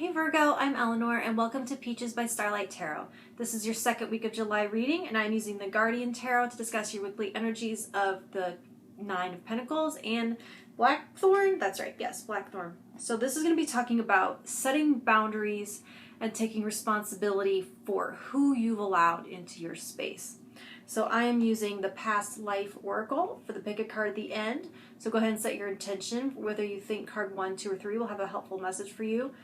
Hey Virgo, I'm Eleanor and welcome to Peaches by Starlight Tarot. This is your second week of July reading and I'm using the Guardian Tarot to discuss your weekly energies of the Nine of Pentacles and Blackthorn. That's right, yes, Blackthorn. So this is going to be talking about setting boundaries and taking responsibility for who you've allowed into your space. So I am using the Past Life Oracle for the pick a card at the end. So go ahead and set your intention, whether you think card 1, 2, or 3 will have a helpful message for you.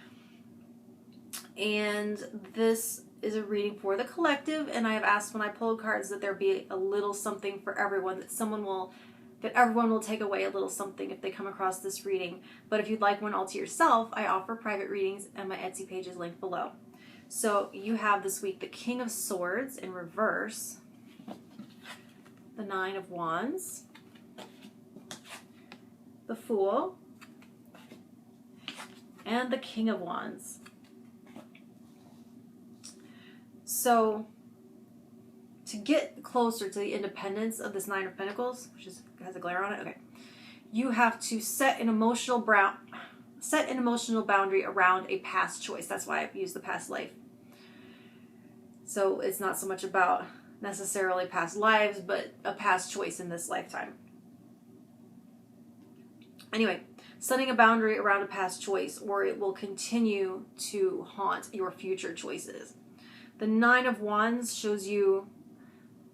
And this is a reading for the collective, and I have asked when I pull cards that there be a little something for everyone, that everyone will take away a little something if they come across this reading. But if you'd like one all to yourself, I offer private readings and my Etsy page is linked below. So you have this week the King of Swords in reverse, the Nine of Wands, the Fool, and the King of Wands. So, to get closer to the independence of this Nine of Pentacles, which has a glare on it, okay, you have to set an emotional boundary around a past choice. That's why I've used the past life. So it's not so much about necessarily past lives, but a past choice in this lifetime. Anyway, setting a boundary around a past choice, or it will continue to haunt your future choices. The Nine of Wands shows you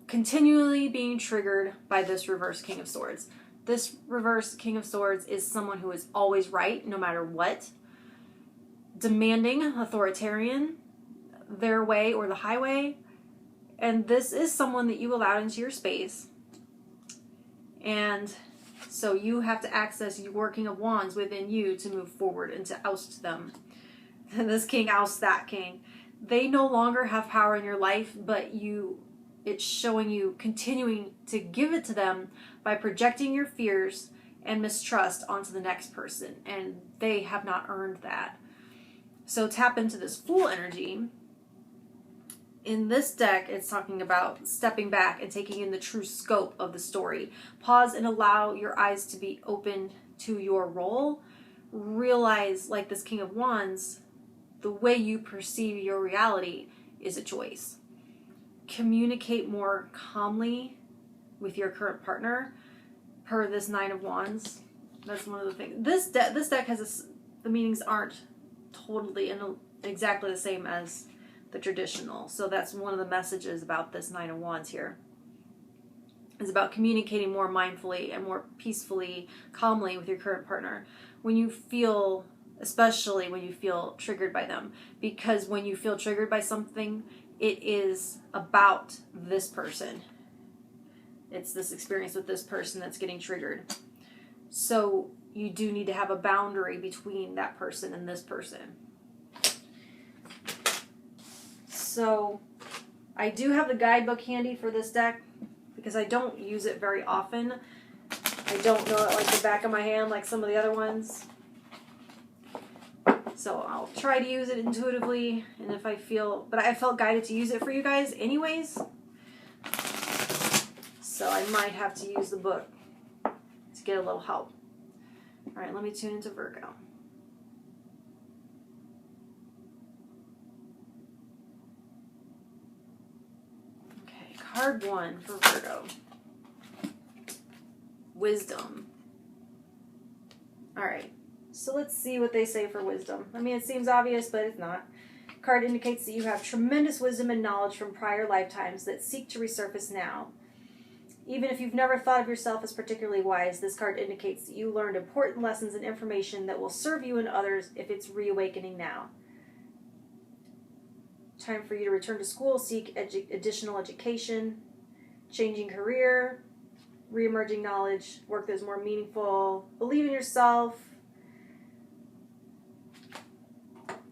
continually being triggered by this reverse King of Swords. This reverse King of Swords is someone who is always right, no matter what. Demanding, authoritarian, their way or the highway. And this is someone that you allowed into your space. And so you have to access your King of Wands within you to move forward and to oust them. This king ousts that king. They no longer have power in your life, but it's showing you continuing to give it to them by projecting your fears and mistrust onto the next person, and they have not earned that. So tap into this Fool energy. In this deck, it's talking about stepping back and taking in the true scope of the story. Pause and allow your eyes to be open to your role. Realize, like this King of Wands, the way you perceive your reality is a choice. Communicate more calmly with your current partner per this Nine of Wands. That's one of the things. This deck has the meanings aren't totally and exactly the same as the traditional. So that's one of the messages about this Nine of Wands here. It's about communicating more mindfully and more peacefully, calmly with your current partner. When you feel, especially when you feel triggered by them, because when you feel triggered by something, it is about this person. It's this experience with this person that's getting triggered. So you do need to have a boundary between that person and this person. So I do have the guidebook handy for this deck because I don't use it very often. I don't know it like the back of my hand like some of the other ones. So I'll try to use it intuitively, and if I felt guided to use it for you guys anyways. So I might have to use the book to get a little help. All right, let me tune into Virgo. Okay, card 1 for Virgo. Wisdom. All right. So let's see what they say for wisdom. I mean, it seems obvious, but it's not. Card indicates that you have tremendous wisdom and knowledge from prior lifetimes that seek to resurface now. Even if you've never thought of yourself as particularly wise, this card indicates that you learned important lessons and information that will serve you and others if it's reawakening now. Time for you to return to school, seek additional education, changing career, re-emerging knowledge, work that's more meaningful, believe in yourself.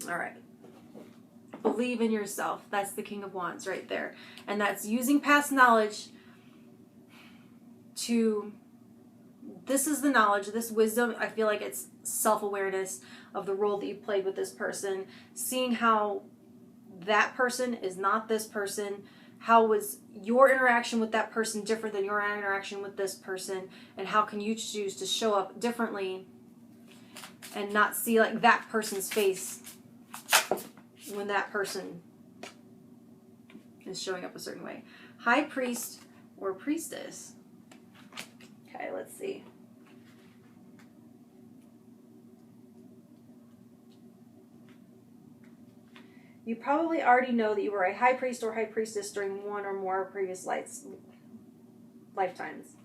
All right. Believe in yourself. That's the King of Wands right there. And that's using past knowledge this is the knowledge, this wisdom. I feel like it's self-awareness of the role that you played with this person, seeing how that person is not this person. How was your interaction with that person different than your interaction with this person? And how can you choose to show up differently and not see like that person's face when that person is showing up a certain way. High priest or priestess. Okay, let's see. You probably already know that you were a high priest or high priestess during one or more previous lifetimes.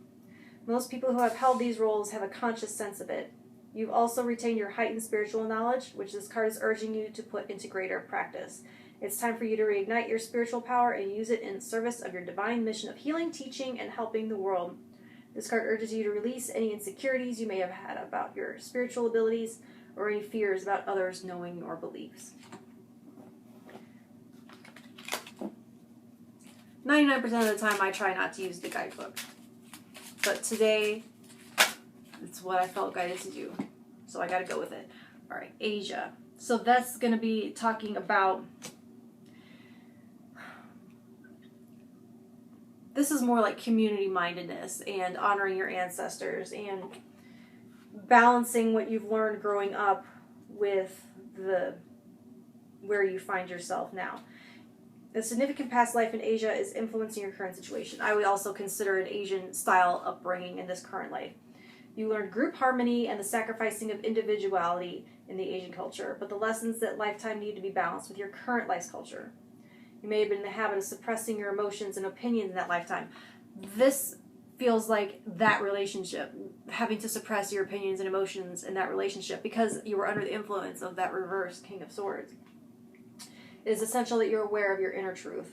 Most people who have held these roles have a conscious sense of it. You've also retained your heightened spiritual knowledge, which this card is urging you to put into greater practice. It's time for you to reignite your spiritual power and use it in service of your divine mission of healing, teaching, and helping the world. This card urges you to release any insecurities you may have had about your spiritual abilities or any fears about others knowing your beliefs. 99% of the time I try not to use the guidebook. But today, it's what I felt guided to do. So I got to go with it. All right, Asia. So that's going to be talking about... This is more like community mindedness and honoring your ancestors and balancing what you've learned growing up with where you find yourself now. A significant past life in Asia is influencing your current situation. I would also consider an Asian style upbringing in this current life. You learned group harmony and the sacrificing of individuality in the Asian culture, but the lessons that lifetime need to be balanced with your current life's culture. You may have been in the habit of suppressing your emotions and opinions in that lifetime. This feels like that relationship, having to suppress your opinions and emotions in that relationship because you were under the influence of that reverse King of Swords. It is essential that you're aware of your inner truth.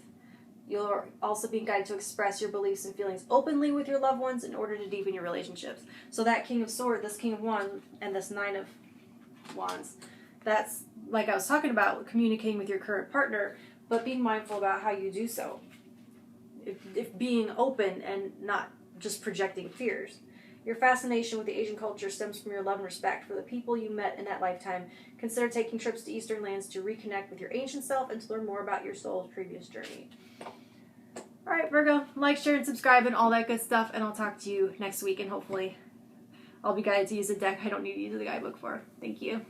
You're also being guided to express your beliefs and feelings openly with your loved ones in order to deepen your relationships. So that King of Swords, this King of Wands, and this Nine of Wands, that's, like I was talking about, communicating with your current partner, but being mindful about how you do so. If being open and not just projecting fears. Your fascination with the Asian culture stems from your love and respect for the people you met in that lifetime. Consider taking trips to Eastern lands to reconnect with your ancient self and to learn more about your soul's previous journey. All right, Virgo, like, share, and subscribe and all that good stuff, and I'll talk to you next week, and hopefully I'll be guided to use a deck I don't need to use the guidebook for. Thank you.